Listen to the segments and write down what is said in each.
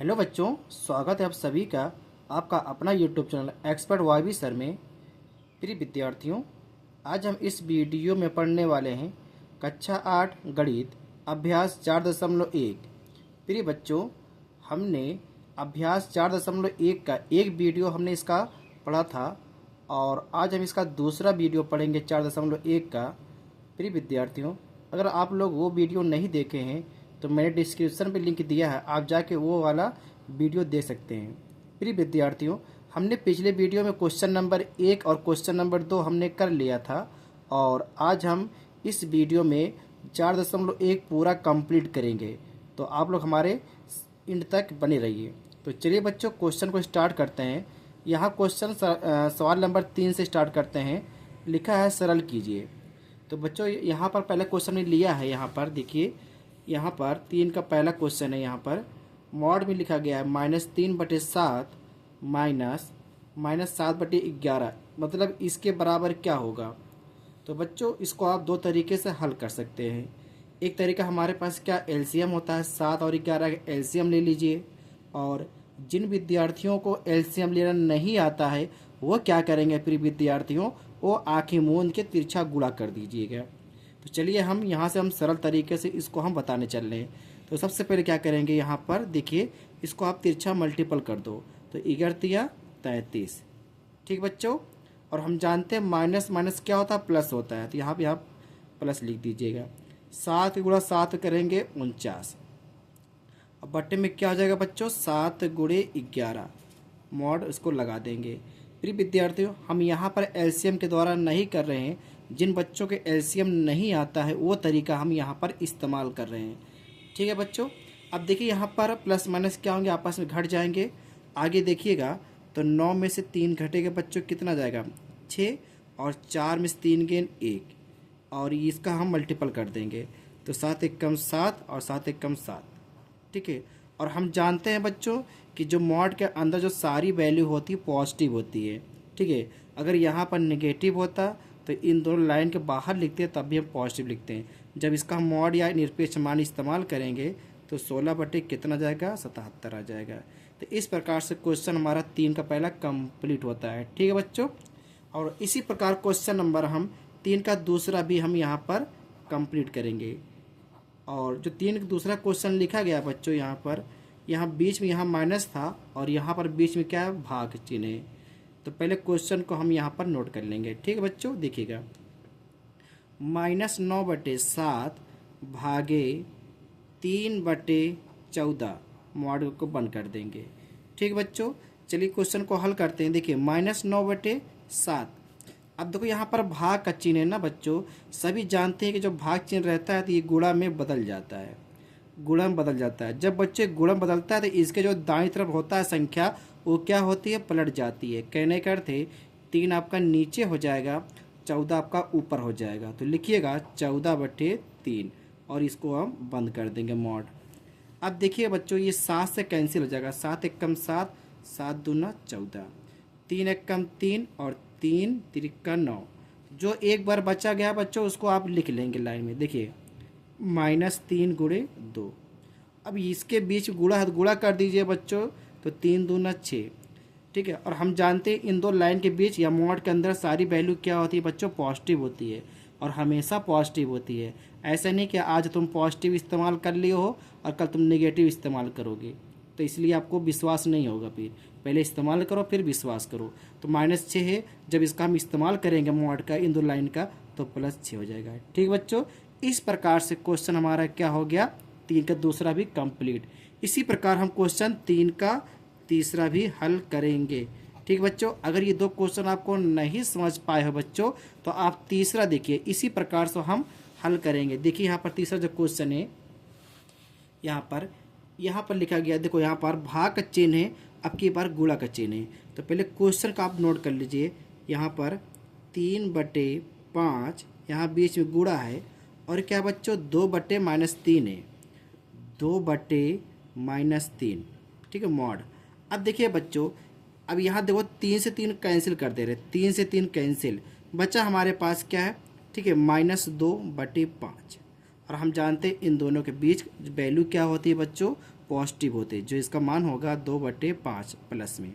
Hello बच्चों, स्वागत है आप सभी का आपका अपना YouTube channel expert YB sir में। प्रिय विद्यार्थियों, आज हम इस वीडियो में पढ़ने वाले हैं कक्षा 8 गणित अभ्यास 4.1। प्रिय बच्चों, हमने अभ्यास 4.1 का एक वीडियो हमने इसका पढ़ा था और आज हम इसका दूसरा वीडियो पढ़ेंगे 4.1 का। प्रिय विद्यार्थियों, अगर आप लोग वो वीडियो नहीं देखे हैं तो मैंने डिस्क्रिप्शन पे लिंक दिया है, आप जाके वो वाला वीडियो देख सकते हैं। प्रिय विद्यार्थियों, हमने पिछले वीडियो में क्वेश्चन नंबर 1 और क्वेश्चन नंबर 2 हमने कर लिया था और आज हम इस वीडियो में 4.1 पूरा कंप्लीट करेंगे, तो आप लोग हमारे इंड तक बने रहिए। तो चलिए बच्चों, क्वेश्चन को स्टार्ट करते हैं। यहाँ क्वेश्चन सवाल नंबर 3 से स्टार्ट करते हैं। लिखा है सरल कीजिए। तो बच्चों यहाँ पर पहला क्वेश्चन ने लिया है, यहाँ पर देखिए, यहाँ पर 3 का पहला क्वेश्चन है। यहाँ पर मॉड में लिखा गया है -3/7 -7/11, मतलब इसके बराबर क्या होगा। तो बच्चों इसको आप दो तरीके से हल कर सकते हैं। एक तरीका हमारे पास क्या एलसीएम होता है, 7 और 11 का एलसीएम ले लीजिए। और जिन विद्यार्थियों को एलसीएम लेना नहीं आता है वो क्या करेंगे, प्रिय विद्यार्थियों, वो आँखें मूंद के तिरछा गुणा कर दीजिएगा। तो चलिए हम यहाँ से सरल तरीके से इसको हम बताने चल रहे हैं। तो सबसे पहले क्या करेंगे, यहाँ पर देखिए, इसको आप तिरछा मल्टीपल कर दो तो 11 33। ठीक बच्चों, और हम जानते हैं माइनस माइनस क्या होता है, प्लस होता है, तो यहाँ पे आप प्लस लिख दीजिएगा। 7 गुणा 7 करेंगे 49। अब बट्टे में क्या हो जाएगा बच्चों, 7 गुणे 11, मॉड इसको लगा देंगे। प्रिय विद्यार्थियों, हम यहाँ पर एलसीएम के द्वारा नहीं कर रहे हैं। जिन बच्चों के एलसीएम नहीं आता है वो तरीका हम यहाँ पर इस्तेमाल कर रहे हैं। ठीक है बच्चों, अब देखिए यहाँ पर प्लस माइनस क्या होंगे, आपस में घट जाएंगे। आगे देखिएगा तो 9 में से 3 घटेगा बच्चों, कितना जाएगा 6, और 4 में से 3 गेन 1, और इसका हम मल्टीपल कर देंगे तो 7 एक कम 7 और 7 एक कम 7। ठीक है, और हम जानते हैं बच्चों कि जो मॉड के अंदर जो सारी वैल्यू होती है पॉजिटिव होती है। ठीक है, अगर यहाँ पर नेगेटिव होता तो इन दोनों लाइन के बाहर लिखते हैं, तब भी हम पॉजिटिव लिखते हैं। जब इसका हम मॉड या निरपेक्ष मान इस्तेमाल करेंगे तो 16 बटे कितना जाएगा, 77 आ जाएगा। तो इस प्रकार से क्वेश्चन हमारा 3 का पहला कंप्लीट होता है। ठीक है बच्चों, और इसी प्रकार क्वेश्चन नंबर हम 3 का दूसरा भी हम यहाँ पर कंप्लीट करेंगे। और जो 3 का दूसरा क्वेश्चन लिखा गया बच्चों, यहाँ पर यहाँ बीच में यहाँ माइनस था और यहाँ पर बीच में क्या है, भाग चिन्ह है। तो पहले क्वेश्चन को हम यहाँ पर नोट कर लेंगे। ठीक है बच्चों, देखिएगा -9/7 भागे 3/14, मॉडल को बंद कर देंगे। ठीक बच्चों, चलिए क्वेश्चन को हल करते हैं। देखिए -9/7, अब देखो यहाँ पर भाग का चिन्ह है ना बच्चों, सभी जानते हैं कि जो भाग चिन्ह रहता है तो ये गुणा में बदल जाता है, गुणा में बदल जाता है। जब बच्चे गुणा में बदलता है तो इसके जो दाईं तरफ होता है संख्या, वो क्या होती है, पलट जाती है। कहने का अर्थ है 3 आपका नीचे हो जाएगा, 14 आपका ऊपर हो जाएगा। तो लिखिएगा 14/3 और इसको हम बंद कर देंगे मॉड। अब देखिए बच्चों, ये 7 से कैंसिल हो जाएगा, 7 एक कम 7, 7 दूना 14, 3 एक कम 3 और 3 तिरिका 9। जो एक बार बचा गया बच्चों उसको आप लिख लेंगे लाइन में। देखिए -3 गुणे 2। अब इसके बीच गुणा कर दीजिए बच्चों, तो 3 दूना 6। ठीक है, और हम जानते हैं इन दो लाइन के बीच या मॉड के अंदर सारी वैल्यू क्या होती है बच्चों, पॉजिटिव होती है, और हमेशा पॉजिटिव होती है। ऐसा नहीं कि आज तुम पॉजिटिव इस्तेमाल कर लिए हो और कल तुम नेगेटिव इस्तेमाल करोगे, तो इसलिए आपको विश्वास नहीं होगा। फिर पहले इस्तेमाल करो फिर विश्वास करो। तो -6 है, जब इसका हम इस्तेमाल करेंगे मॉड का इन दो लाइन का तो +6 हो जाएगा। ठीक बच्चों, इस प्रकार से क्वेश्चन हमारा क्या हो गया, 3 का दूसरा भी कंप्लीट। इसी प्रकार हम क्वेश्चन 3 का तीसरा भी हल करेंगे। ठीक बच्चों, अगर ये दो क्वेश्चन आपको नहीं समझ पाए हो बच्चों तो आप तीसरा देखिए, इसी प्रकार से हम हल करेंगे। देखिए यहाँ पर तीसरा जो क्वेश्चन है, यहाँ पर लिखा गया, देखो यहाँ पर भाग का चिन्ह है, अब की बार गुणा का चिन्ह है। तो पहले क्वेश्चन का आप नोट कर लीजिए। यहाँ पर 3/5, यहाँ बीच में गुणा है, और क्या बच्चों 2/-3 है, 2/-3। ठीक है मॉड। अब देखिए बच्चों, अब यहाँ देखो 3 से 3 कैंसिल कर दे रहे, 3 से 3 कैंसिल, बच्चा हमारे पास क्या है, ठीक है -2/5। और हम जानते हैं इन दोनों के बीच वैल्यू क्या होती है बच्चों, पॉजिटिव होते, जो इसका मान होगा 2/5 प्लस में।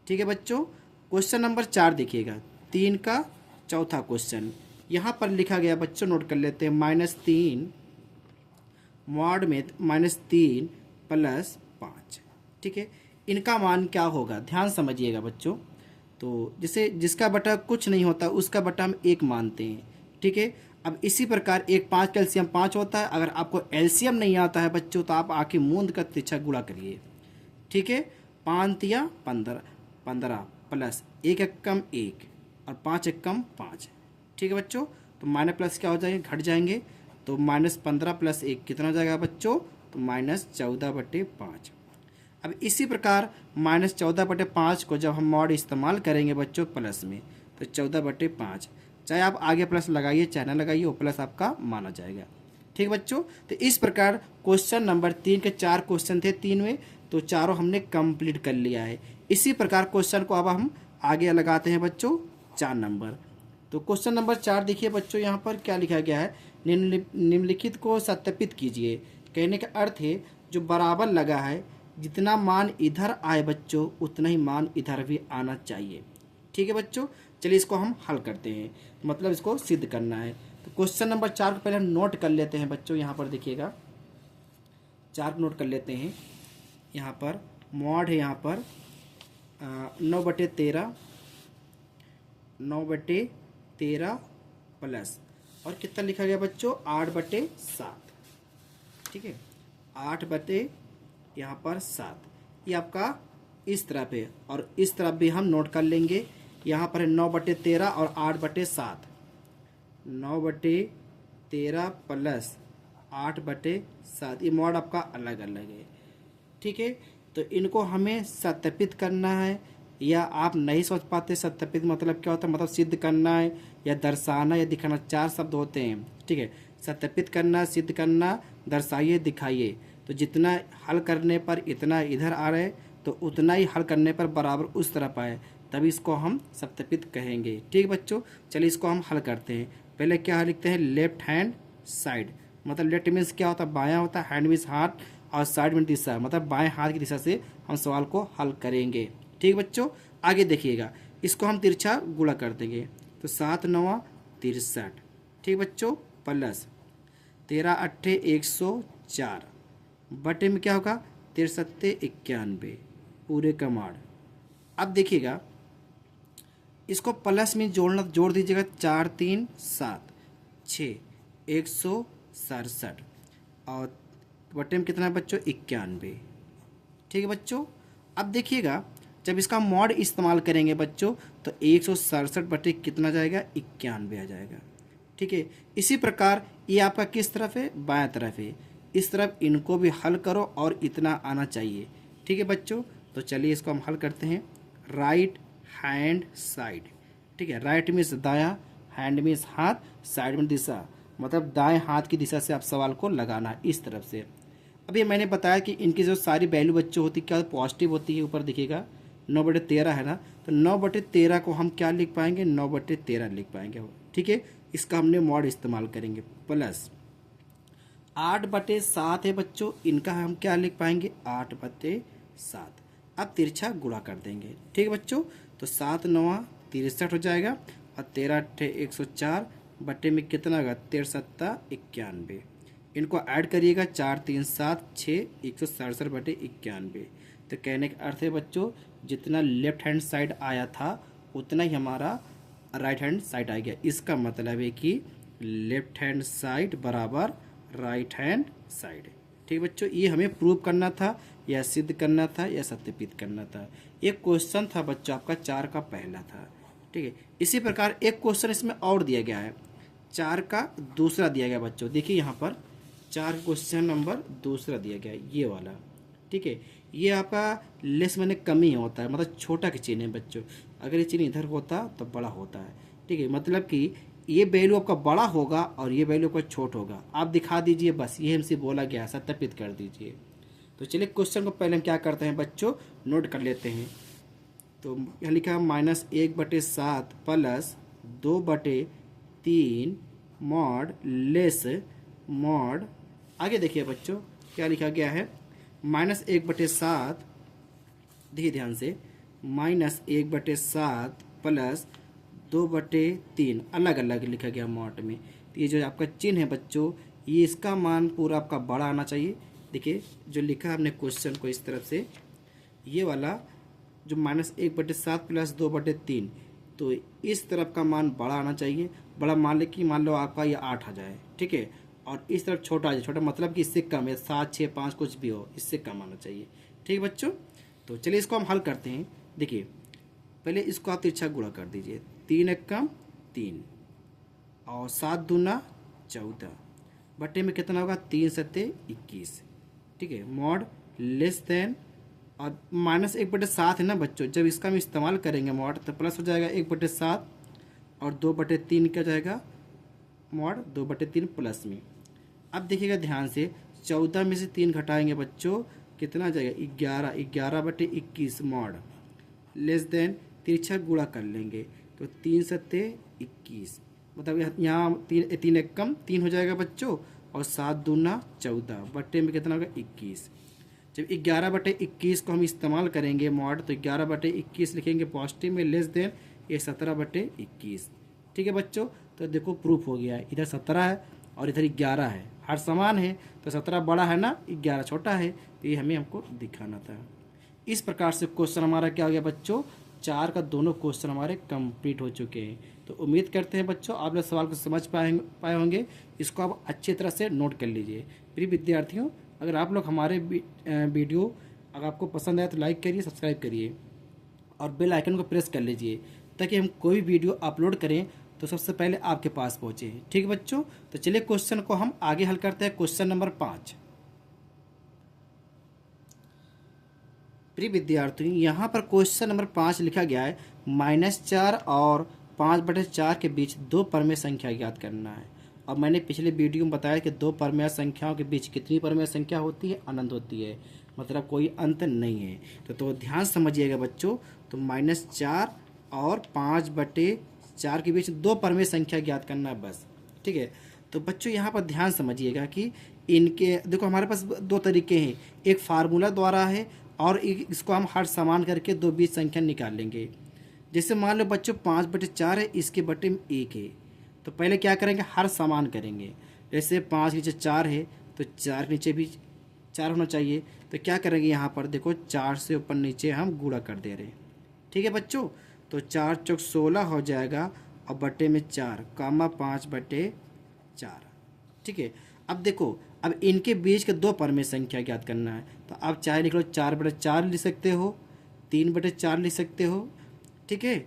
ठीक है बच्चों, क्वेश्चन नंबर 4 देखिएगा, 3 का चौथा क्वेश्चन। यहाँ पर लिखा गया बच्चों, नोट कर लेते हैं, -3 मॉड में -3 + 5। ठीक है, इनका मान क्या होगा, ध्यान समझिएगा बच्चों। तो जैसे जिसका बटा कुछ नहीं होता उसका बटा हम 1 मानते हैं। ठीक है, अब इसी प्रकार एक 5 का एलसीएम 5 होता है। अगर आपको एलसीएम नहीं आता है बच्चों तो आप आके मूंद का तिरछा गुणा करिए। ठीक है, 5 या 15 15 प्लस 1 एकम 1 और 5 एकम 5। ठीक है बच्चों, तो माइनस प्लस क्या हो जाएंगे, घट जाएंगे। तो -15 + 1 कितना हो जाएगा बच्चों, तो -14/5। अब इसी प्रकार -14/5 को जब हम मॉड इस्तेमाल करेंगे बच्चों प्लस में, तो 14/5, चाहे आप आगे प्लस लगाइए चाहे ना लगाइए, वो प्लस आपका माना जाएगा। ठीक बच्चों, तो इस प्रकार क्वेश्चन नंबर 3 के 4 क्वेश्चन थे 3 में, तो चारों हमने कंप्लीट कर लिया है। इसी प्रकार क्वेश्चन को अब हम आगे लगाते हैं बच्चों 4 नंबर। तो क्वेश्चन नंबर 4 देखिए बच्चों, यहाँ पर क्या लिखा गया है, निम्नलिखित को सत्यापित कीजिए। कहने का अर्थ है जो बराबर लगा है, जितना मान इधर आए बच्चों उतना ही मान इधर भी आना चाहिए। ठीक है बच्चों, चलिए इसको हम हल करते हैं, मतलब इसको सिद्ध करना है। तो क्वेश्चन नंबर 4 को पहले हम नोट कर लेते हैं बच्चों। यहाँ पर देखिएगा 4 को नोट कर लेते हैं। यहाँ पर मॉड है, यहाँ पर 9/13 9/13 प्लस और कितना लिखा गया बच्चों, 8/7। ठीक है, 8 यहाँ पर 7, ये आपका इस तरफ है और इस तरफ भी हम नोट कर लेंगे। यहाँ पर है 9/13 और 8/7, 9/13 प्लस 8/7, ये मॉड आपका अलग अलग है। ठीक है, तो इनको हमें सत्यापित करना है, या आप नहीं सोच पाते सत्यापित मतलब क्या होता है, मतलब सिद्ध करना है या दर्शाना या दिखाना, 4 शब्द होते हैं। ठीक है, सत्यापित करना, सिद्ध करना, दर्शाइए, दिखाइए। तो जितना हल करने पर इतना इधर आ रहे तो उतना ही हल करने पर बराबर उस तरफ आए, तभी इसको हम सत्यापित कहेंगे। ठीक बच्चों, चलिए इसको हम हल करते हैं। पहले क्या लिखते हैं, लेफ्ट हैंड साइड, मतलब लेफ्ट मीन्स क्या होता है, बायां होता है, हैंड मीन्स हाथ, और साइड में दिशा, मतलब बाएं हाथ की दिशा से हम सवाल को हल करेंगे। ठीक बच्चों, आगे देखिएगा, इसको हम तिरछा गुणा कर देंगे। तो 7 9 63। ठीक बच्चों, प्लस 13 8 104 बटे में क्या होगा, 63 91 पूरे का माड़। अब देखिएगा इसको प्लस में जोड़ दीजिएगा, 4 3 7 6 167 और बटे में कितना है बच्चों, 91। ठीक है बच्चों, अब देखिएगा जब इसका मॉड इस्तेमाल करेंगे बच्चों तो 167 बटे कितना जाएगा, 91 आ जाएगा। ठीक है, इसी प्रकार ये आपका किस तरफ है, बाएं तरफ है, इस तरफ इनको भी हल करो और इतना आना चाहिए। ठीक है बच्चों, तो चलिए इसको हम हल करते हैं। राइट हैंड साइड, ठीक है, राइट मीन्स दायां, हैंड मीन्स हाथ, साइड में दिशा, मतलब दाएं हाथ की दिशा से आप सवाल को लगाना है इस तरफ से। अभी मैंने बताया कि इनकी जो सारी वैल्यू बच्चों होती क्या पॉजिटिव होती है। ऊपर देखिएगा 9/13 है ना, तो 9/13 को हम क्या लिख पाएंगे, 9/13 लिख पाएंगे। ठीक है, इसका हमने मॉड इस्तेमाल करेंगे। प्लस 8/7 है बच्चों, इनका हम क्या लिख पाएंगे, 8/7। अब तिरछा गुणा कर देंगे। ठीक है बच्चों, तो 7 9 63 हो जाएगा और 13 8 104 बटे में कितना होगा, 13 7 91। इनको ऐड करिएगा, 4 3 7 6 167 बटे 91। तो कहने का अर्थ है बच्चों जितना लेफ्ट हैंड साइड आया था उतना ही हमारा राइट हैंड साइड आ गया। इसका मतलब है कि लेफ्ट हैंड साइड बराबर राइट हैंड साइड। ठीक बच्चों, ये हमें प्रूव करना था या सिद्ध करना था या सत्यापित करना था। ये क्वेश्चन था बच्चों आपका 4 का पहला था। ठीक है, इसी प्रकार एक क्वेश्चन इसमें और दिया गया है, 4 का दूसरा दिया गया बच्चों। देखिए यहाँ पर 4 क्वेश्चन नंबर दूसरा दिया गया है, ये वाला। ठीक है, ये आपका लेस मैंने कमी होता है, मतलब छोटा का चिन्ह है बच्चों। अगर ये चिन्ह इधर होता तो बड़ा होता है। ठीक है, मतलब कि ये वैल्यू आपका बड़ा होगा और ये वैल्यू आपका छोटा होगा। आप दिखा दीजिए, बस ये हमसे बोला गया, सत्यापित कर दीजिए। तो चलिए क्वेश्चन को पहले हम क्या करते हैं बच्चों, नोट कर लेते हैं। तो यहाँ लिखा है -1/7 प्लस 2/3 मॉड लेस मॉड। आगे देखिए बच्चों क्या लिखा गया है, -1/7, देखिए ध्यान से, -1/7 प्लस 2/3 अलग अलग लिखा गया मॉड में। तो ये जो आपका चिन्ह है बच्चों, ये इसका मान पूरा आपका बड़ा आना चाहिए। देखिए जो लिखा है हमने क्वेश्चन को इस तरफ से, ये वाला जो -1/7 प्लस 2/3, तो इस तरफ का मान बड़ा आना चाहिए। बड़ा मान ले कि मान लो आपका ये 8 आ जाए, ठीक है, और इस तरफ छोटा आ जाए। छोटा मतलब कि इससे कम है, 7, 6, 5 कुछ भी हो, इससे कम आना चाहिए। ठीक है बच्चों, तो चलिए इसको हम हल करते हैं। देखिए पहले इसको आप तिरछा गुणा कर दीजिए, 3 एकम 3 और 7 दूना 14 बटे में कितना होगा, 3 सत्ते 21। ठीक है, मॉड लेस देन, और -1/7 है ना बच्चों, जब इसका हम इस्तेमाल करेंगे मॉड तो प्लस हो जाएगा 1/7 और 2/3 क्या जाएगा मॉड 2/3 प्लस में। अब देखिएगा ध्यान से, 14 में से 3 घटाएंगे बच्चों, कितना जाएगा 11, 11/21 मॉड लेस देन, तिरछा गुणा कर लेंगे तो 3 सत्ते 21, मतलब यहाँ 3 एक कम 3 हो जाएगा बच्चों, और 7 दूना 14 बट्टे में कितना होगा 21। जब 11/21 को हम इस्तेमाल करेंगे मॉड, तो 11/21 लिखेंगे पॉजिटिव में, लेस देन ये 17/21। ठीक है बच्चों, तो देखो प्रूफ हो गया है, इधर 17 है और इधर 11 है, हर समान है, तो 17 बड़ा है ना, 11 छोटा है, तो ये हमें हमको दिखाना था। इस प्रकार से क्वेश्चन हमारा क्या हो गया बच्चों, 4 का दोनों क्वेश्चन हमारे कंप्लीट हो चुके हैं। तो उम्मीद करते हैं बच्चों आप लोग सवाल को समझ पाए होंगे। इसको आप अच्छी तरह से नोट कर लीजिए। प्रिय विद्यार्थियों, अगर आप लोग हमारे वीडियो अगर आपको पसंद आए तो लाइक करिए, सब्सक्राइब करिए और बेल आइकन को प्रेस कर लीजिए, ताकि हम कोई वीडियो अपलोड करें तो सबसे पहले आपके पास पहुँचे। ठीक है बच्चों, तो चलिए क्वेश्चन को हम आगे हल करते हैं। Question number 5। प्रिय विद्यार्थियों, यहाँ पर क्वेश्चन नंबर 5 लिखा गया है, -4 और 5/4 के बीच दो परमेय संख्या ज्ञात करना है। अब मैंने पिछले वीडियो में बताया कि दो परमेय संख्याओं के बीच कितनी परमेय संख्या होती है, अनंत होती है, मतलब कोई अंत नहीं है। तो ध्यान समझिएगा बच्चों, तो -4 और 5/4 के बीच दो परमेय संख्या ज्ञात करना है बस। ठीक है, तो बच्चों यहाँ पर ध्यान समझिएगा कि इनके देखो हमारे पास दो तरीके हैं, एक फार्मूला द्वारा है और इसको हम हर समान करके दो बीज संख्या निकाल लेंगे। जैसे मान लो बच्चों 5/4 है, इसके बटे में 1 है, तो पहले क्या करेंगे, हर समान करेंगे। जैसे 5 नीचे 4 है तो 4 नीचे भी 4 होना चाहिए, तो क्या करेंगे यहाँ पर देखो 4 से ऊपर नीचे हम गुणा कर दे रहे हैं। ठीक है बच्चों, तो 4 चौक 16 हो जाएगा और बटे में 4 कामा 5/4। ठीक है, अब देखो अब इनके बीच के दो परमेय संख्या ज्ञात करना है, तो आप चाहे लिख लो 4/4 लिख सकते हो, 3/4 लिख सकते हो, ठीक है,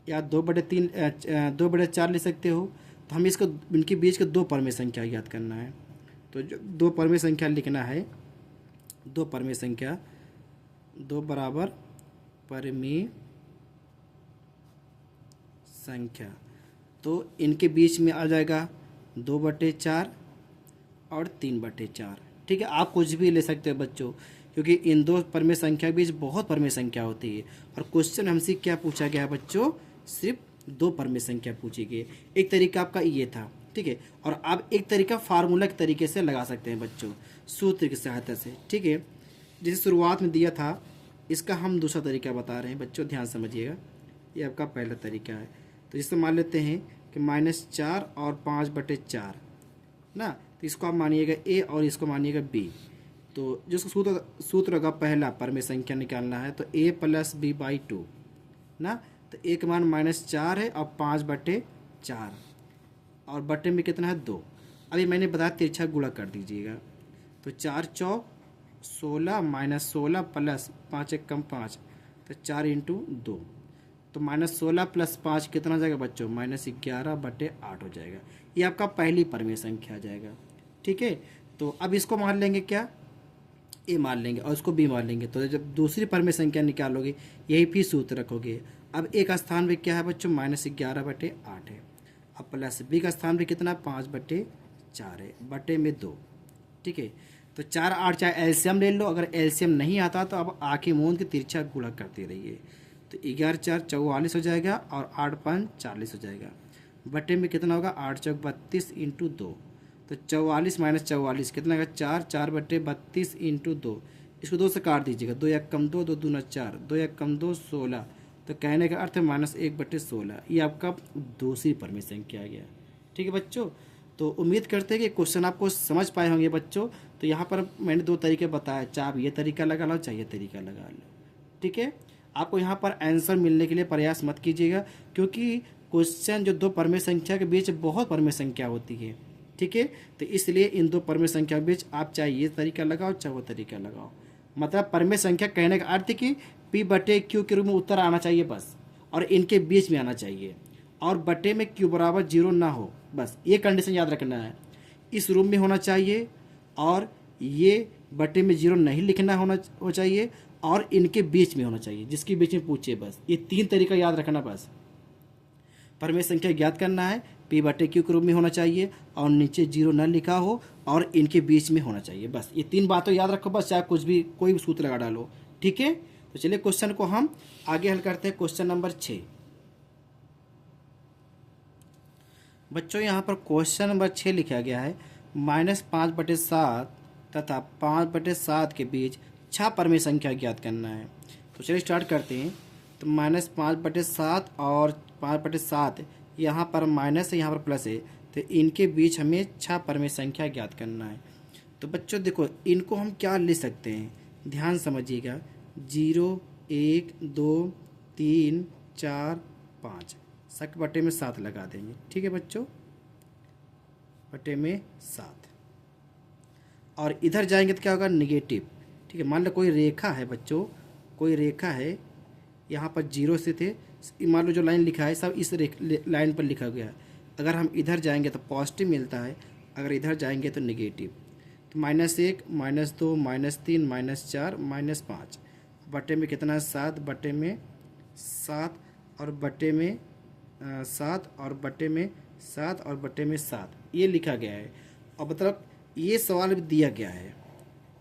या 2/4 लिख सकते हो। तो हम इसको इनके बीच के दो परमेय संख्या ज्ञात करना है, तो जो दो परमेय संख्या लिखना है, दो परमेय संख्या, दो बराबर परमेय संख्या, तो इनके बीच में आ जाएगा 2/4 और 3/4। ठीक है, आप कुछ भी ले सकते हो बच्चों, क्योंकि इन दो परमेय संख्या के बीच बहुत परमेय संख्या होती है। और क्वेश्चन हमसे क्या पूछा गया है बच्चों, सिर्फ दो परमेय संख्या पूछी गई। एक तरीका आपका ये था, ठीक है, और आप एक तरीका फार्मूला के तरीके से लगा सकते हैं बच्चों, सूत्र की सहायता से। ठीक है, जैसे शुरुआत में दिया था, इसका हम दूसरा तरीका बता रहे हैं बच्चों, ध्यान समझिएगा। ये आपका पहला तरीका है, तो जिससे मान लेते हैं कि -4 और 5/4 ना, तो इसको आप मानिएगा ए और इसको मानिएगा बी। तो जिसको सूत्र होगा पहला परमेय संख्या निकालना है, तो a + b/2 ना, तो a का मान -4 है और 5/4 और बटे में कितना है 2। अभी मैंने बताया तिरछा गुणा कर दीजिएगा, तो 4 चौक 16 -16 प्लस 5 एक कम 5, तो 4 × 2, तो -16 + 5 कितना जाएगा बच्चों, -11/8 हो जाएगा। ये आपका पहली परमेय संख्या आ जाएगा। ठीक है, तो अब इसको मान लेंगे क्या, ए मान लेंगे और उसको बी मान लेंगे, तो जब दूसरी परमेय संख्या निकालोगे यही फिर सूत्र रखोगे। अब ए का स्थान भी क्या है बच्चों, -11/8 है, अब प्लस बी का स्थान भी कितना 5/4 है, बटे में 2। ठीक है, तो 4 8 चाहे एलसीएम ले लो, अगर एलसीएम नहीं आता तो अब आँखें मूंद के तिरछा गुणा करते रहिए, तो 11 4 44 हो जाएगा और 8 5 40 हो जाएगा, बटे में कितना होगा 8 चौक 32 × 2, तो 44 - 44 कितना होगा 4 4/32 × 2, इसको 2 से काट दीजिएगा, 2 या कम 2, 2 दूना 4, 2 या कम 2 16। तो कहने का अर्थ है -1/16। ये आपका दूसरी परमेय संख्या आ गया। ठीक है बच्चों, तो उम्मीद करते हैं कि क्वेश्चन आपको समझ पाए होंगे बच्चों। तो यहाँ पर मैंने 2 तरीके बताया, चाहे आप ये तरीका लगा लो चाहे ये तरीका लगा लो। ठीक है, आपको यहाँ पर आंसर मिलने के लिए प्रयास मत कीजिएगा, क्योंकि क्वेश्चन जो 2 परमेय संख्या के बीच बहुत परमेय संख्या होती है। ठीक है, तो इसलिए इन 2 परमेय संख्या के बीच आप चाहे ये तरीका लगाओ चाहे वो तरीका लगाओ। मतलब परमेय संख्या कहने का अर्थ कि P/Q के रूप में उत्तर आना चाहिए बस, और इनके बीच में आना चाहिए, और बटे में Q बराबर 0 ना हो, बस ये कंडीशन याद रखना है। इस रूप में होना चाहिए, और ये बटे में 0 नहीं लिखना हो चाहिए, और इनके बीच में होना चाहिए, जिसके बीच में पूछिए। बस ये 3 तरीका याद रखना। बस परमेय संख्या ज्ञात करना है, P/Q के रूप में होना चाहिए, और नीचे 0 न लिखा हो, और इनके बीच में होना चाहिए। बस ये 3 बातों याद रखो, बस चाहे कुछ भी कोई भी सूत्र लगा डालो। ठीक है, तो चलिए क्वेश्चन को हम आगे हल करते हैं। क्वेश्चन नंबर 6 बच्चों, यहाँ पर क्वेश्चन नंबर 6 लिखा गया है -5/7 तथा 5/7 के बीच 6 परमेय संख्या ज्ञात करना है। तो चलिए स्टार्ट करते हैं। तो -5/7 और 5/7, यहाँ पर माइनस है यहाँ पर प्लस है, तो इनके बीच हमें 6 परमेय संख्या ज्ञात करना है। तो बच्चों देखो, इनको हम क्या ले सकते हैं, ध्यान समझिएगा। 0, 1, 2, 3, 4, 5, सक बटे में 7 लगा देंगे। ठीक है बच्चों, बटे में 7, और इधर जाएंगे तो क्या होगा, निगेटिव। ठीक है, मान लो कोई रेखा है बच्चों, कोई रेखा है, यहाँ पर 0 से थे, मान लो जो लाइन लिखा है सब इस लाइन पर लिखा गया है। अगर हम इधर जाएंगे तो पॉजिटिव मिलता है, अगर इधर जाएंगे तो निगेटिव। तो -1, -2, -3, -4, -5, बटे में कितना, 7, बटे में 7, और बटे में 7, और बटे में 7, और बटे में 7, ये लिखा गया है। और मतलब ये सवाल भी दिया गया है।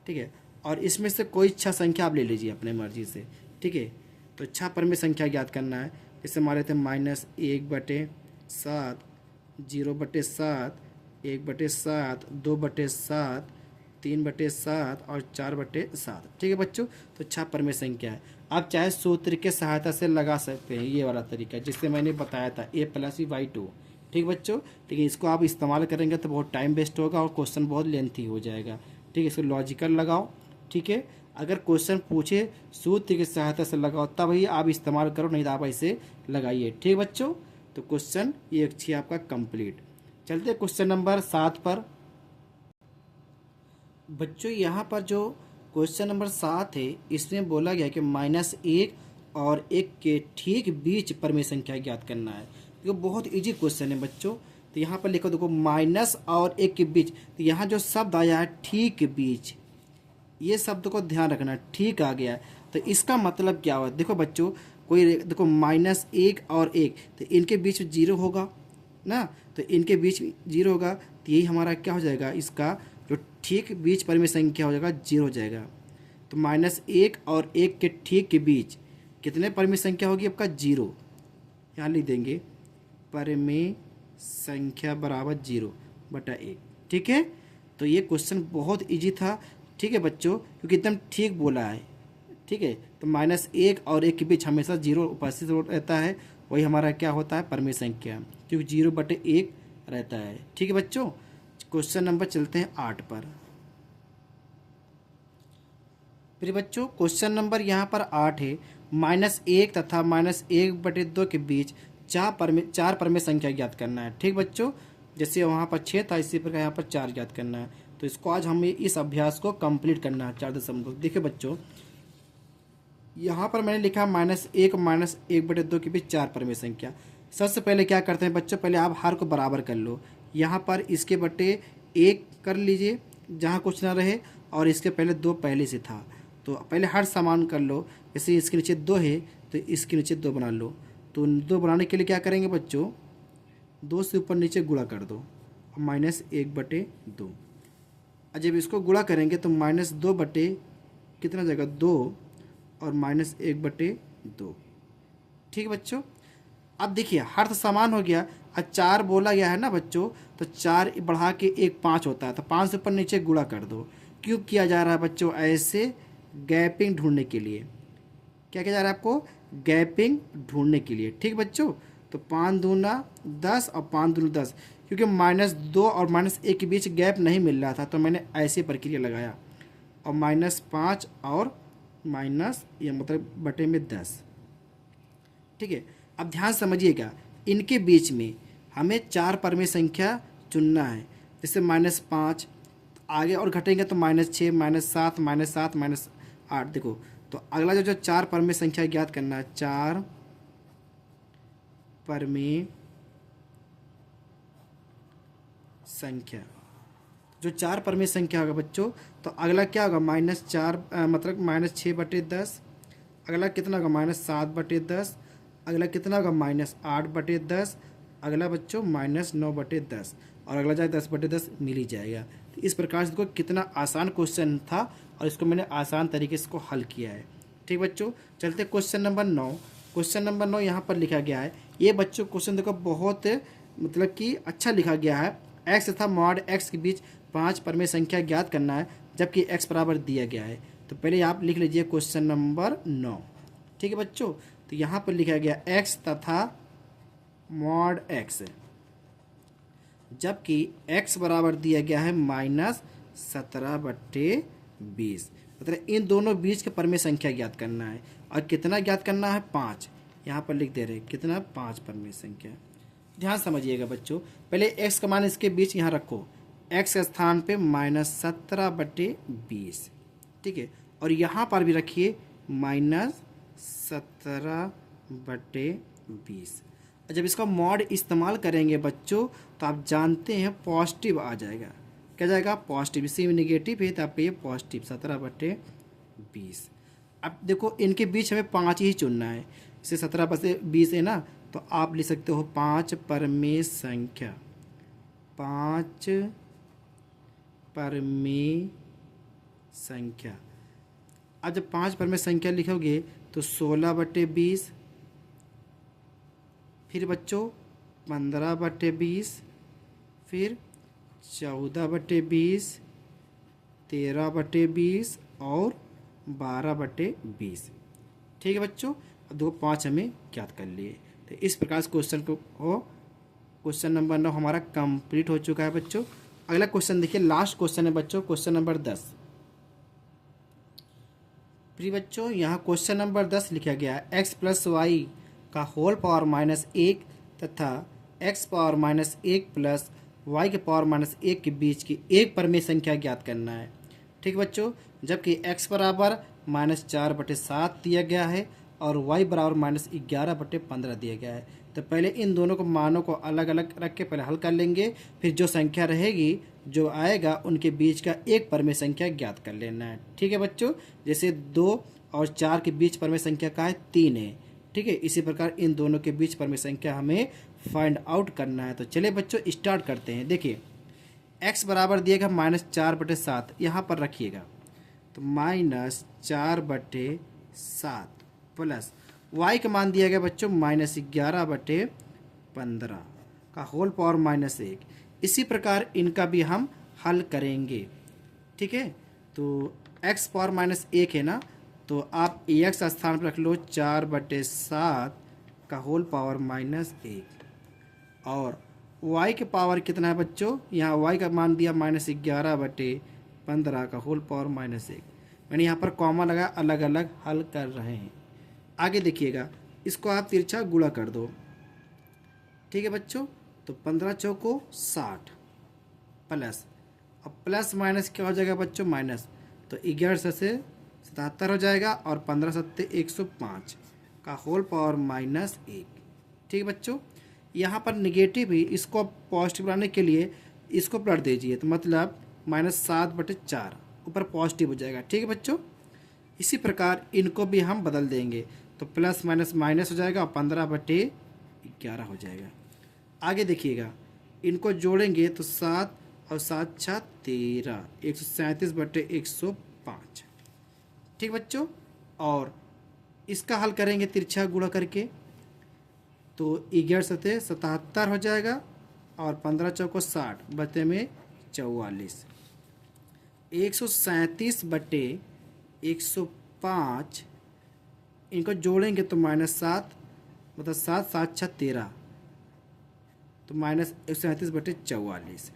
ठीक है, और इसमें से कोई 6 संख्या आप ले लीजिए अपने मर्जी से। ठीक है, तो 6 परमेय संख्या ज्ञात करना है। जैसे मान लेते हैं -1/7, 0/7, 1/7, 2/7, 3/7 और 4/7। ठीक है बच्चों, तो 6 परमेय संख्या है। आप चाहे सूत्र के सहायता से लगा सकते हैं, ये वाला तरीका जिससे मैंने बताया था, A+B/2। ठीक बच्चों, ठीक है, इसको आप इस्तेमाल करेंगे तो बहुत टाइम वेस्ट होगा और क्वेश्चन बहुत लेंथी हो जाएगा। ठीक है, इसको लॉजिकल लगाओ। ठीक है, अगर क्वेश्चन पूछे सूत्र की सहायता से लगाओ तब ही आप इस्तेमाल करो, नहीं तो आप ऐसे लगाइए। ठीक बच्चों, तो क्वेश्चन ये अच्छी आपका कंप्लीट। चलते क्वेश्चन नंबर 7 पर। बच्चों यहाँ पर जो क्वेश्चन नंबर 7 है, इसमें बोला गया कि -1 और 1 के ठीक बीच परमेय संख्या ज्ञात करना है। ये बहुत इजी क्वेश्चन है बच्चों। तो यहाँ पर लिखो, देखो माइनस और 1 के बीच, तो यहाँ जो शब्द आया है ठीक के बीच, ये शब्द को ध्यान रखना, ठीक आ गया। तो इसका मतलब क्या हुआ, देखो बच्चों, कोई देखो -1 और 1, तो इनके बीच 0 होगा ना, तो इनके बीच 0 होगा, तो यही हमारा क्या हो जाएगा, इसका जो ठीक बीच परमेय संख्या हो जाएगा 0 हो जाएगा। तो -1 और 1 के ठीक के बीच कितने परमेय संख्या होगी आपका, 0। यहाँ लिख देंगे परमेय संख्या बराबर 0/1। ठीक है, तो ये क्वेश्चन बहुत इजी था। ठीक है बच्चों, क्योंकि एकदम ठीक बोला है। ठीक है, तो -1 और 1 के बीच हमेशा 0 उपस्थित रहता है, वही हमारा क्या होता है, परमेय संख्या, क्योंकि 0/1 रहता है। ठीक है बच्चों, क्वेश्चन नंबर चलते हैं 8 पर। फिर बच्चों क्वेश्चन नंबर यहाँ पर 8 है, -1 तथा -1/2 के बीच 4 परमेय संख्या ज्ञात करना है। ठीक बच्चों, जैसे वहाँ पर 6 था, इसी प्रकार यहाँ पर 4 ज्ञात करना है। तो इसको आज हमें इस अभ्यास को कंप्लीट करना है 4 देखिए बच्चों, यहाँ पर मैंने लिखा -1 -1/2 के बीच 4 परमेय संख्या। सबसे पहले क्या करते हैं बच्चों, पहले आप हर को बराबर कर लो। यहाँ पर इसके बटे 1 कर लीजिए जहाँ कुछ ना रहे, और इसके पहले 2 पहले से था, तो पहले हर समान कर लो। जैसे इसके नीचे 2 है तो इसके नीचे 2 बना लो। तो 2 बनाने के लिए क्या करेंगे बच्चों, 2 से ऊपर नीचे गुणा कर दो, -1/2। जब इसको गुणा करेंगे तो -2 बटे कितना जाएगा, 2, और -1/2। ठीक है बच्चों, अब देखिए हर तो समान हो गया। अब 4 बोला गया है ना बच्चों, तो 4 बढ़ा के 1 5 होता है, तो 5 से ऊपर नीचे गुणा कर दो। क्यों किया जा रहा है बच्चों ऐसे, गैपिंग ढूंढने के लिए। क्या किया जा रहा है आपको? गैपिंग ढूंढने के लिए। ठीक बच्चों, तो 5 दूना 10 और 5 दूना 10, क्योंकि -2 और -1 के बीच गैप नहीं मिल रहा था तो मैंने ऐसी प्रक्रिया लगाया, और -5 और माइनस ये मतलब बटे में 10। ठीक है, अब ध्यान समझिएगा, इनके बीच में हमें 4 परमेय संख्या चुनना है। जैसे -5 आगे और घटेंगे तो -6, -7, -7, -8। देखो, तो अगला जो 4 परमेय संख्या ज्ञात करना है, 4 परमेय संख्या। जो 4 परमेय संख्या होगा बच्चों, तो अगला क्या होगा? -4 मतलब -6/10। अगला कितना होगा? -7/10। अगला कितना होगा? -8/10। अगला बच्चों -9/10, और अगला जाए 10/10 मिल ही जाएगा। तो इस प्रकार से देखो कितना आसान क्वेश्चन था, और इसको मैंने आसान तरीके से इसको हल किया है। ठीक बच्चों, चलते क्वेश्चन नंबर 9। क्वेश्चन नंबर 9 यहाँ पर लिखा गया है। ये बच्चों क्वेश्चन देखो बहुत मतलब कि अच्छा लिखा गया है। एक्स तथा मॉड एक्स के बीच 5 परमेय संख्या ज्ञात करना है, जबकि एक्स बराबर दिया गया है। तो पहले आप लिख लीजिए क्वेश्चन नंबर 9। ठीक है बच्चों, तो यहाँ पर लिखा गया एक्स तथा मॉड एक्स, जबकि एक्स बराबर दिया गया है -17/20। मतलब इन दोनों बीच के परमेय संख्या ज्ञात करना है, और कितना ज्ञात करना है? 5। यहाँ पर लिख दे रहे हैं कितना? 5 परमेय संख्या। ध्यान समझिएगा बच्चों, पहले x का मान इसके बीच यहाँ रखो, x के स्थान पे -17/20। ठीक है, और यहाँ पर भी रखिए -17/20। जब इसका मॉड इस्तेमाल करेंगे बच्चों, तो आप जानते हैं पॉजिटिव आ जाएगा। क्या जाएगा? पॉजिटिव। इसी में निगेटिव है तो आपका ये पॉजिटिव 17/20। अब देखो इनके बीच हमें 5 ही चुनना है। इसे 17/20 है ना, तो आप लिख सकते हो 5 परमेय संख्या। 5 परमेय संख्या। अब जब 5 परमेय संख्या लिखोगे तो 16/20, फिर बच्चों 15/20, फिर 14/20, 13/20 और 12/20। ठीक है बच्चों, अब दो 5 हमें ज्ञात कर लिए। तो इस प्रकार से क्वेश्चन को क्वेश्चन नंबर 9 हमारा कंप्लीट हो चुका है बच्चों। अगला क्वेश्चन देखिए, लास्ट क्वेश्चन है बच्चों, क्वेश्चन नंबर 10। प्रिय बच्चों, यहाँ क्वेश्चन नंबर 10 लिखा गया है x + y का होल पावर -1 तथा x पावर -1 प्लस y के पावर -1 के बीच की एक परमेय संख्या ज्ञात करना है। ठीक बच्चों, जबकि x बराबर -4/7 दिया गया है और y बराबर -11/15 दिया गया है। तो पहले इन दोनों को मानों को अलग अलग रख के पहले हल कर लेंगे, फिर जो संख्या रहेगी जो आएगा उनके बीच का एक परमेय संख्या ज्ञात कर लेना है। ठीक है बच्चों, जैसे 2 और 4 के बीच परमेय संख्या का है 3 है। ठीक है, इसी प्रकार इन दोनों के बीच परमेय संख्या हमें फाइंड आउट करना है। तो चलिए बच्चों स्टार्ट करते हैं। देखिए x बराबर दिएगा -4/7, यहाँ पर रखिएगा, तो -4/7 प्लस y का मान दिया गया बच्चों -11/15 का होल पावर -1। इसी प्रकार इनका भी हम हल करेंगे। ठीक है, तो x पावर -1 है ना, तो आप x स्थान पर रख लो 4/7 का होल पावर -1, और y के पावर कितना है बच्चों? यहाँ y का मान दिया -11/15 का होल पावर -1। मैंने यहाँ पर कॉमा लगा, अलग अलग हल कर रहे हैं। आगे देखिएगा, इसको आप तिरछा गुणा कर दो। ठीक है बच्चों, तो 15 चौको 60 प्लस, अब प्लस माइनस क्या हो जाएगा बच्चों? माइनस, तो 11 से 77 हो जाएगा, और 15 सत्ते 105 का होल पावर -1। ठीक है बच्चों, यहाँ पर निगेटिव ही, इसको पॉजिटिव बनाने के लिए इसको पलट दीजिए, तो मतलब -7/4 ऊपर पॉजिटिव हो जाएगा। ठीक है बच्चों, इसी प्रकार इनको भी हम बदल देंगे, तो प्लस माइनस माइनस हो जाएगा और 15/11 हो जाएगा। आगे देखिएगा, इनको जोड़ेंगे तो 7 और 7 6 13, 137/105। ठीक बच्चों, और इसका हल करेंगे तिरछा गुणा करके, तो 11 सते 77 हो जाएगा, और 15 चौको 60 बटे में 44, 137/105 105, इनको जोड़ेंगे तो -7, मतलब 7 7 6 13, तो -137/44।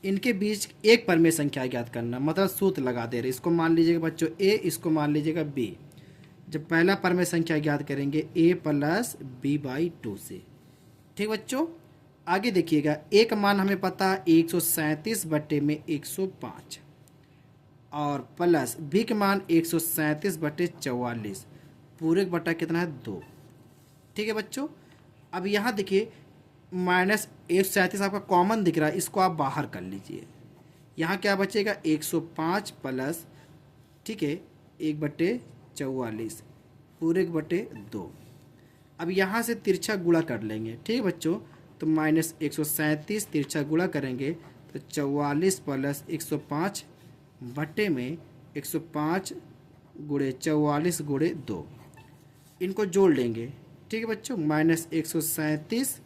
इनके बीच एक परमेय संख्या ज्ञात करना, मतलब सूत्र लगा दे रहे। इसको मान लीजिएगा बच्चों ए, इसको मान लीजिएगा बी। जब पहला परमेय संख्या ज्ञात करेंगे a + b/2 से। ठीक बच्चों, आगे देखिएगा, ए का मान हमें पता है 137/105 और प्लस बी का मान 137/44, पूरे का बटा कितना है 2। ठीक है बच्चों, अब यहाँ देखिए -137 आपका कॉमन दिख रहा है, इसको आप बाहर कर लीजिए। यहाँ क्या बचेगा 105 प्लस, ठीक है, 1/44 पूरे के बटे 2। अब यहाँ से तिरछा गुणा कर लेंगे। ठीक है बच्चों, तो -137 तिरछा गुणा करेंगे तो 44 प्लस 105 बटे में 105 गुणे 44 गुणे 2, इनको जोड़ लेंगे। ठीक है बच्चों, -137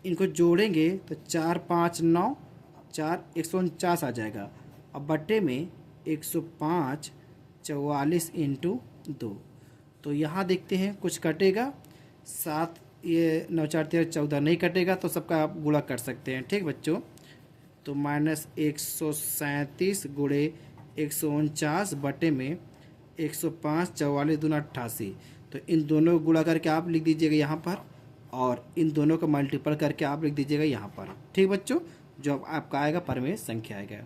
इनको जोड़ेंगे तो 4 5 9 4 149 आ जाएगा। अब बटे में 105 44 × 2, तो यहाँ देखते हैं कुछ कटेगा 7, ये 9 4 13 14 नहीं कटेगा, तो सबका आप गुणा कर सकते हैं। ठीक बच्चों, तो -137 गुणे 149 बटे में 105 44 दूना 88, तो इन दोनों को गुणा करके आप लिख दीजिएगा यहाँ पर, और इन दोनों का मल्टीपल करके आप लिख दीजिएगा यहाँ पर। ठीक बच्चों, जो आपका आएगा परमेय संख्या आएगा।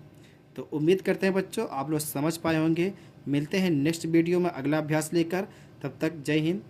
तो उम्मीद करते हैं बच्चों आप लोग समझ पाए होंगे। मिलते हैं नेक्स्ट वीडियो में अगला अभ्यास लेकर, तब तक जय हिंद।